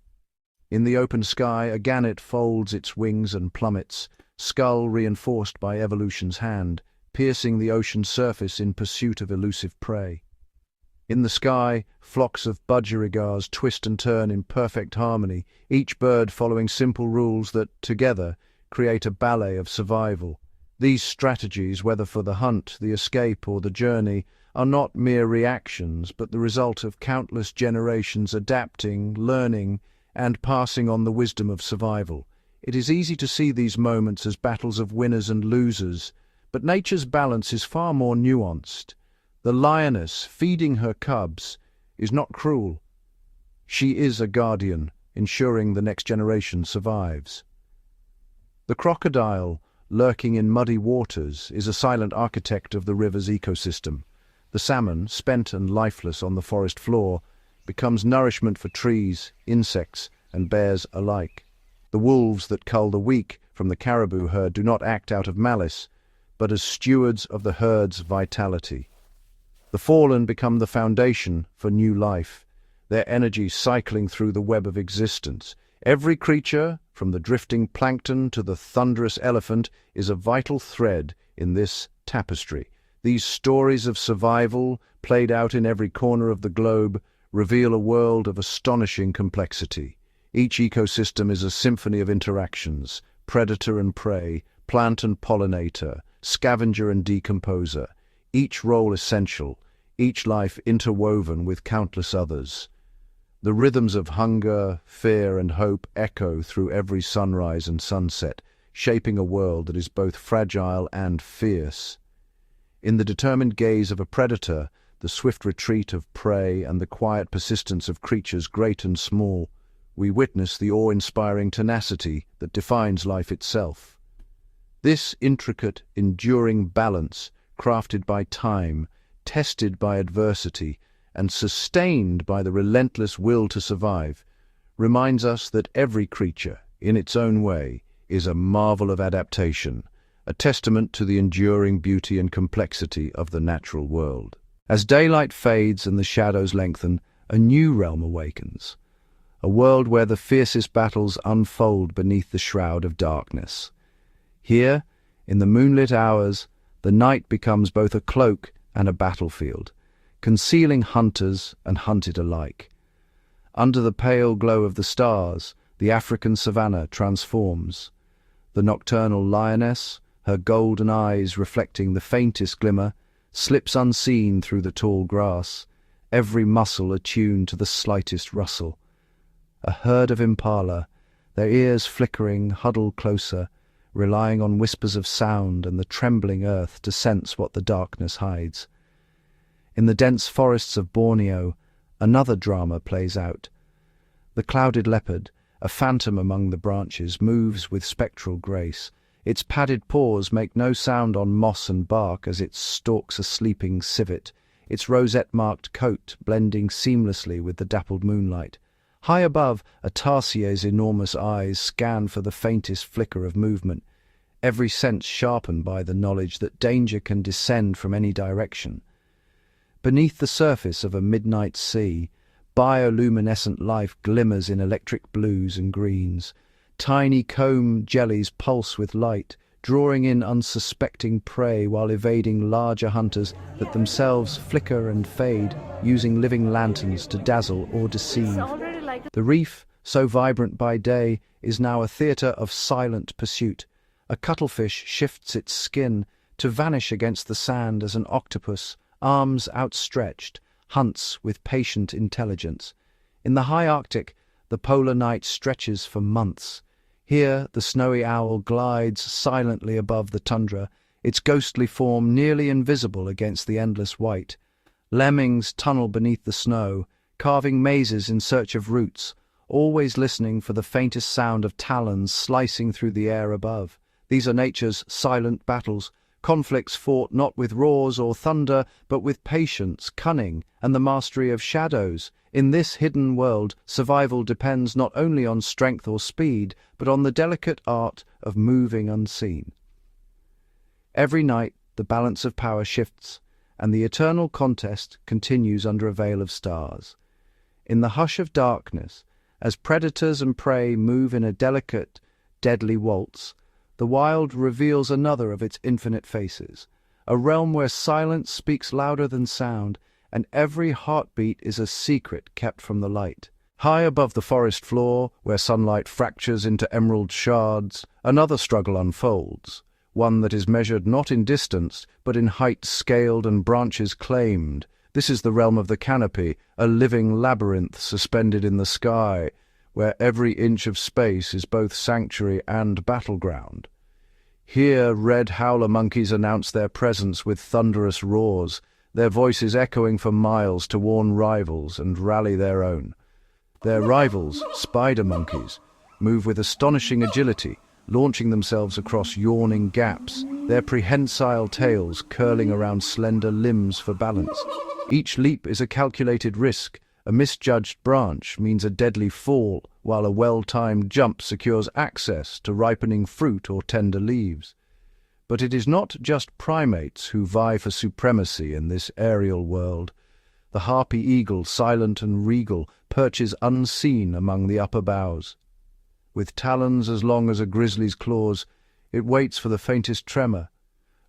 S1: In the open sky, a gannet folds its wings and plummets, skull reinforced by evolution's hand, piercing the ocean surface in pursuit of elusive prey. In the sky, flocks of budgerigars twist and turn in perfect harmony, each bird following simple rules that, together, create a ballet of survival. These strategies, whether for the hunt, the escape, or the journey, are not mere reactions, but the result of countless generations adapting, learning, and passing on the wisdom of survival. It is easy to see these moments as battles of winners and losers, but nature's balance is far more nuanced. The lioness, feeding her cubs, is not cruel. She is a guardian, ensuring the next generation survives. The crocodile, lurking in muddy waters, is a silent architect of the river's ecosystem. The salmon, spent and lifeless on the forest floor, becomes nourishment for trees, insects, and bears alike. The wolves that cull the weak from the caribou herd do not act out of malice, but as stewards of the herd's vitality. The fallen become the foundation for new life, their energy cycling through the web of existence. Every creature, from the drifting plankton to the thunderous elephant, is a vital thread in this tapestry. These stories of survival, played out in every corner of the globe, reveal a world of astonishing complexity. Each ecosystem is a symphony of interactions, predator and prey, plant and pollinator, scavenger and decomposer, each role essential, each life interwoven with countless others. The rhythms of hunger, fear, and hope echo through every sunrise and sunset, shaping a world that is both fragile and fierce. In the determined gaze of a predator, the swift retreat of prey, and the quiet persistence of creatures great and small, we witness the awe-inspiring tenacity that defines life itself. This intricate, enduring balance, crafted by time, tested by adversity, and sustained by the relentless will to survive, reminds us that every creature, in its own way, is a marvel of adaptation, a testament to the enduring beauty and complexity of the natural world. As daylight fades and the shadows lengthen, a new realm awakens, a world where the fiercest battles unfold beneath the shroud of darkness. Here, in the moonlit hours, the night becomes both a cloak and a battlefield, concealing hunters and hunted alike. Under the pale glow of the stars, the African savanna transforms. The nocturnal lioness, her golden eyes reflecting the faintest glimmer, slips unseen through the tall grass, every muscle attuned to the slightest rustle. A herd of impala, their ears flickering, huddle closer, relying on whispers of sound and the trembling earth to sense what the darkness hides. In the dense forests of Borneo, another drama plays out. The clouded leopard, a phantom among the branches, moves with spectral grace. Its padded paws make no sound on moss and bark as it stalks a sleeping civet, its rosette-marked coat blending seamlessly with the dappled moonlight. High above, a tarsiers' enormous eyes scan for the faintest flicker of movement, every sense sharpened by the knowledge that danger can descend from any direction. Beneath the surface of a midnight sea, bioluminescent life glimmers in electric blues and greens. Tiny comb jellies pulse with light, drawing in unsuspecting prey while evading larger hunters that themselves flicker and fade, using living lanterns to dazzle or deceive. The reef, so vibrant by day, is now a theatre of silent pursuit. A cuttlefish shifts its skin to vanish against the sand as an octopus, arms outstretched, hunts with patient intelligence. In the high Arctic, the polar night stretches for months. Here, the snowy owl glides silently above the tundra, its ghostly form nearly invisible against the endless white. Lemmings tunnel beneath the snow, carving mazes in search of roots, always listening for the faintest sound of talons slicing through the air above. These are nature's silent battles, conflicts fought not with roars or thunder, but with patience, cunning, and the mastery of shadows. In this hidden world, survival depends not only on strength or speed, but on the delicate art of moving unseen. Every night, the balance of power shifts, and the eternal contest continues under a veil of stars. In the hush of darkness, as predators and prey move in a delicate, deadly waltz, the wild reveals another of its infinite faces, a realm where silence speaks louder than sound, and every heartbeat is a secret kept from the light. High above the forest floor, where sunlight fractures into emerald shards, another struggle unfolds, one that is measured not in distance, but in height scaled and branches claimed. This is the realm of the Canopy, a living labyrinth suspended in the sky, where every inch of space is both sanctuary and battleground. Here red howler monkeys announce their presence with thunderous roars, their voices echoing for miles to warn rivals and rally their own. Their rivals, spider monkeys, move with astonishing agility, launching themselves across yawning gaps, their prehensile tails curling around slender limbs for balance. Each leap is a calculated risk. A misjudged branch means a deadly fall, while a well-timed jump secures access to ripening fruit or tender leaves. But it is not just primates who vie for supremacy in this aerial world. The harpy eagle, silent and regal, perches unseen among the upper boughs. With talons as long as a grizzly's claws, it waits for the faintest tremor,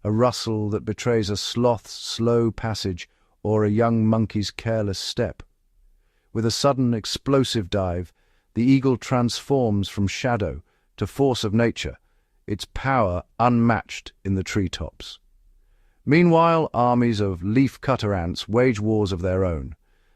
S1: a rustle that betrays a sloth's slow passage or a young monkey's careless step. With a sudden, explosive dive, the eagle transforms from shadow to force of nature, its power unmatched in the treetops. Meanwhile, armies of leaf-cutter ants wage wars of their own.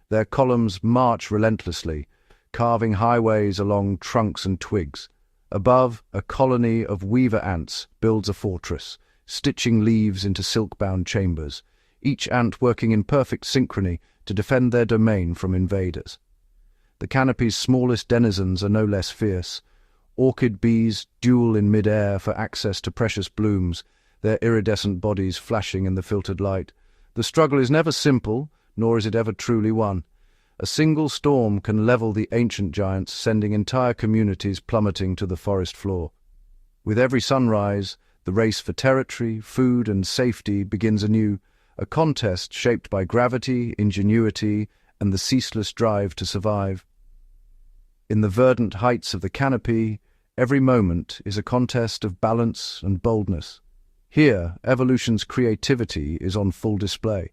S1: Their columns march relentlessly, carving highways along trunks and twigs. Above, a colony of weaver ants builds a fortress, stitching leaves into silk-bound chambers, each ant working in perfect synchrony to defend their domain from invaders. The canopy's smallest denizens are no less fierce. Orchid bees duel in mid-air for access to precious blooms, their iridescent bodies flashing in the filtered light. The struggle is never simple, nor is it ever truly won. A single storm can level the ancient giants, sending entire communities plummeting to the forest floor. With every sunrise, the race for territory, food, and safety begins anew, a contest shaped by gravity, ingenuity, and the ceaseless drive to survive. In the verdant heights of the canopy, every moment is a contest of balance and boldness. Here, evolution's creativity is on full display,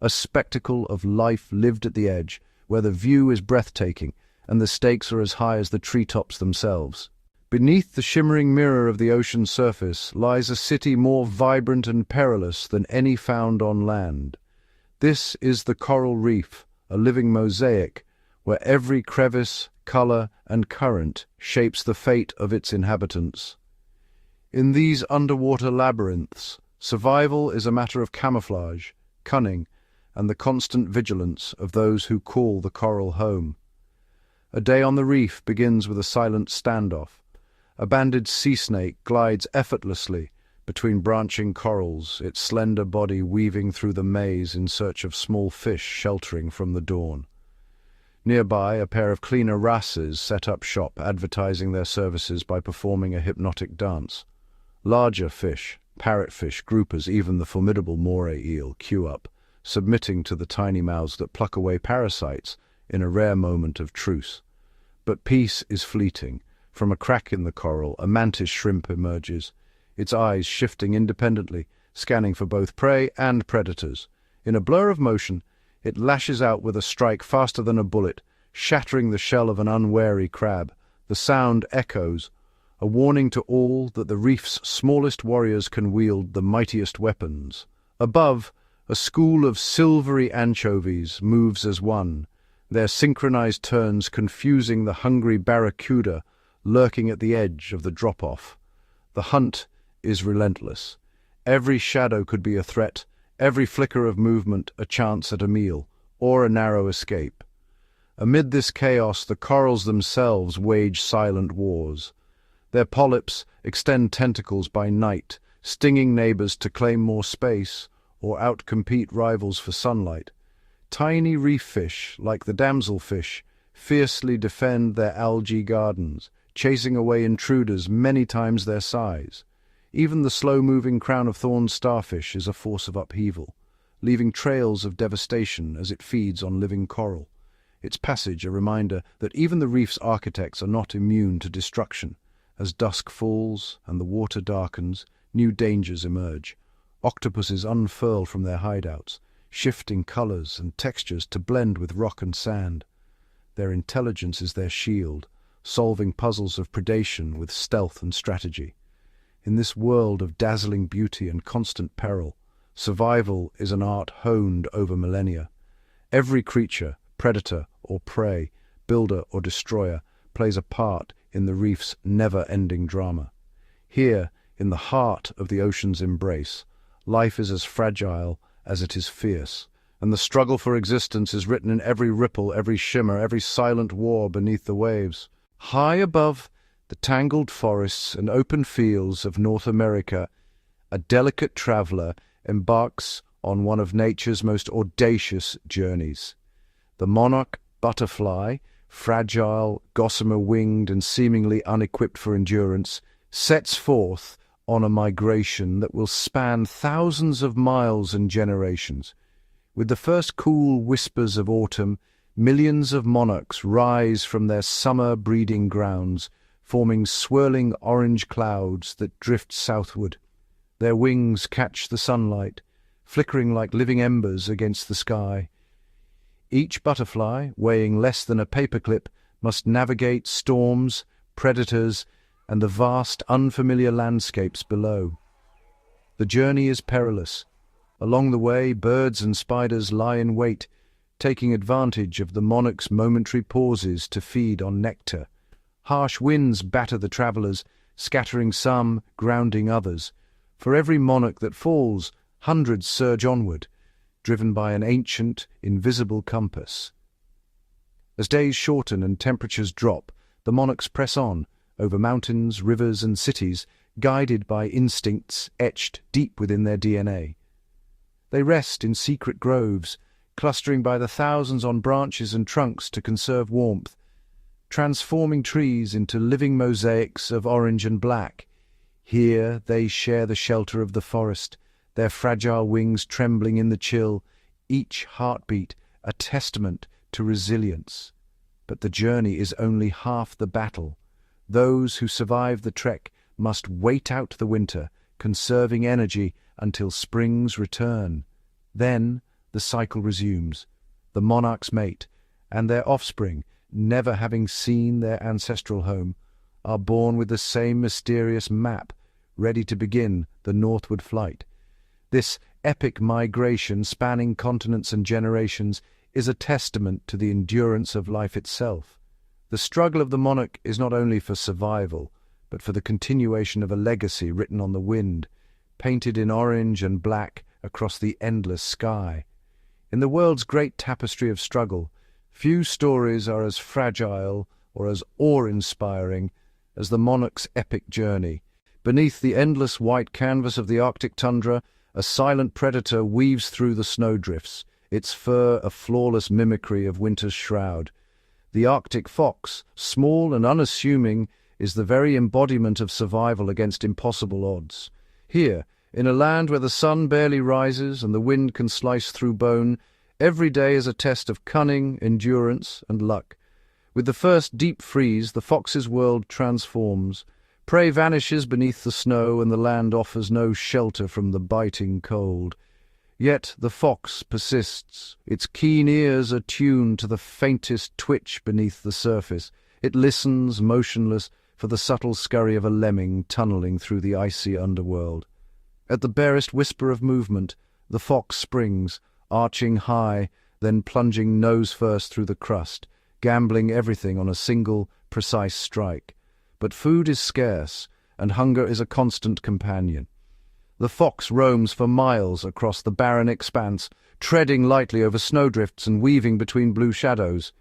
S1: a spectacle of life lived at the edge, where the view is breathtaking and the stakes are as high as the treetops themselves. Beneath the shimmering mirror of the ocean surface lies a city more vibrant and perilous than any found on land. This is the coral reef, a living mosaic, where every crevice, color, and current shapes the fate of its inhabitants. In these underwater labyrinths, survival is a matter of camouflage, cunning, and the constant vigilance of those who call the coral home. A day on the reef begins with a silent standoff. A banded sea snake glides effortlessly between branching corals, its slender body weaving through the maze in search of small fish sheltering from the dawn. Nearby, a pair of cleaner wrasses set up shop, advertising their services by performing a hypnotic dance. Larger fish, parrotfish, groupers, even the formidable moray eel queue up, submitting to the tiny mouths that pluck away parasites in a rare moment of truce. But peace is fleeting. From a crack in the coral, a mantis shrimp emerges, its eyes shifting independently, scanning for both prey and predators. In a blur of motion, it lashes out with a strike faster than a bullet, shattering the shell of an unwary crab. The sound echoes, a warning to all that the reef's smallest warriors can wield the mightiest weapons. Above, a school of silvery anchovies moves as one, their synchronized turns confusing the hungry barracuda lurking at the edge of the drop-off. The hunt is relentless. Every shadow could be a threat, every flicker of movement a chance at a meal, or a narrow escape. Amid this chaos, the corals themselves wage silent wars. Their polyps extend tentacles by night, stinging neighbors to claim more space or outcompete rivals for sunlight. Tiny reef fish, like the damselfish, fiercely defend their algae gardens, chasing away intruders many times their size. Even the slow-moving crown-of-thorns starfish is a force of upheaval, leaving trails of devastation as it feeds on living coral. Its passage a reminder that even the reef's architects are not immune to destruction. As dusk falls and the water darkens, new dangers emerge. Octopuses unfurl from their hideouts, shifting colors and textures to blend with rock and sand. Their intelligence is their shield, solving puzzles of predation with stealth and strategy. In this world of dazzling beauty and constant peril, survival is an art honed over millennia. Every creature, predator or prey, builder or destroyer, plays a part in the reef's never-ending drama. Here, in the heart of the ocean's embrace, life is as fragile as it is fierce, and the struggle for existence is written in every ripple, every shimmer, every silent war beneath the waves. High above the tangled forests and open fields of North America, a delicate traveler embarks on one of nature's most audacious journeys. The monarch butterfly, fragile, gossamer-winged and seemingly unequipped for endurance, sets forth on a migration that will span thousands of miles and generations. With the first cool whispers of autumn, millions of monarchs rise from their summer breeding grounds, forming swirling orange clouds that drift southward. Their wings catch the sunlight, flickering like living embers against the sky. Each butterfly, weighing less than a paperclip, must navigate storms, predators, and the vast, unfamiliar landscapes below. The journey is perilous. Along the way, birds and spiders lie in wait, taking advantage of the monarch's momentary pauses to feed on nectar. Harsh winds batter the travelers, scattering some, grounding others. For every monarch that falls, hundreds surge onward, driven by an ancient, invisible compass. As days shorten and temperatures drop, the monarchs press on, over mountains, rivers, and cities, guided by instincts etched deep within their DNA. They rest in secret groves, clustering by the thousands on branches and trunks to conserve warmth, transforming trees into living mosaics of orange and black. Here they share the shelter of the forest, their fragile wings trembling in the chill, each heartbeat a testament to resilience. But the journey is only half the battle. Those who survive the trek must wait out the winter, conserving energy until spring's return. Then the cycle resumes. The monarchs mate, and their offspring, never having seen their ancestral home, are born with the same mysterious map, ready to begin the northward flight. This epic migration spanning continents and generations is a testament to the endurance of life itself. The struggle of the monarch is not only for survival, but for the continuation of a legacy written on the wind, painted in orange and black across the endless sky. In the world's great tapestry of struggle, few stories are as fragile or as awe-inspiring as the monarch's epic journey. Beneath the endless white canvas of the Arctic tundra, a silent predator weaves through the snowdrifts, its fur a flawless mimicry of winter's shroud. The Arctic fox, small and unassuming, is the very embodiment of survival against impossible odds. Here, in a land where the sun barely rises and the wind can slice through bone, every day is a test of cunning, endurance, and luck. With the first deep freeze, the fox's world transforms. Prey vanishes beneath the snow, and the land offers no shelter from the biting cold. Yet the fox persists. Its keen ears are tuned to the faintest twitch beneath the surface. It listens, motionless, for the subtle scurry of a lemming tunneling through the icy underworld. At the barest whisper of movement, the fox springs, arching high, then plunging nose first through the crust, gambling everything on a single, precise strike. But food is scarce, and hunger is a constant companion. The fox roams for miles across the barren expanse, treading lightly over snowdrifts and weaving between blue shadows.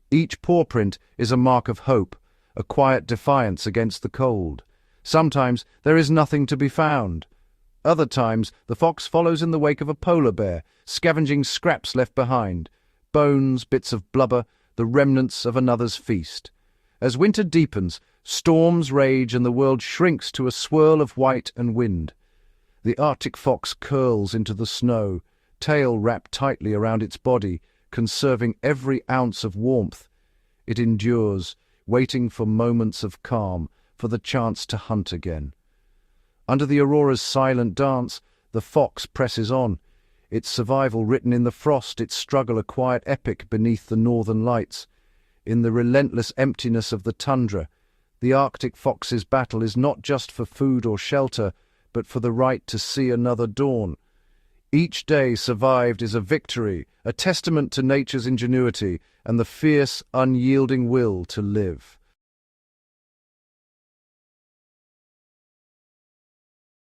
S1: Each pawprint is a mark of hope, a quiet defiance against the cold. Sometimes there is nothing to be found. Other times the fox follows in the wake of a polar bear, scavenging scraps left behind, bones, bits of blubber, the remnants of another's feast. As winter deepens, storms rage and the world shrinks to a swirl of white and wind. The Arctic fox curls into the snow, tail wrapped tightly around its body, conserving every ounce of warmth. It endures, waiting for moments of calm, for the chance to hunt again. Under the aurora's silent dance, the fox presses on, its survival written in the frost, its struggle a quiet epic beneath the northern lights. In the relentless emptiness of the tundra, the Arctic fox's battle is not just for food or shelter, but for the right to see another dawn. Each day survived is a victory, a testament to nature's ingenuity and the fierce, unyielding will to live.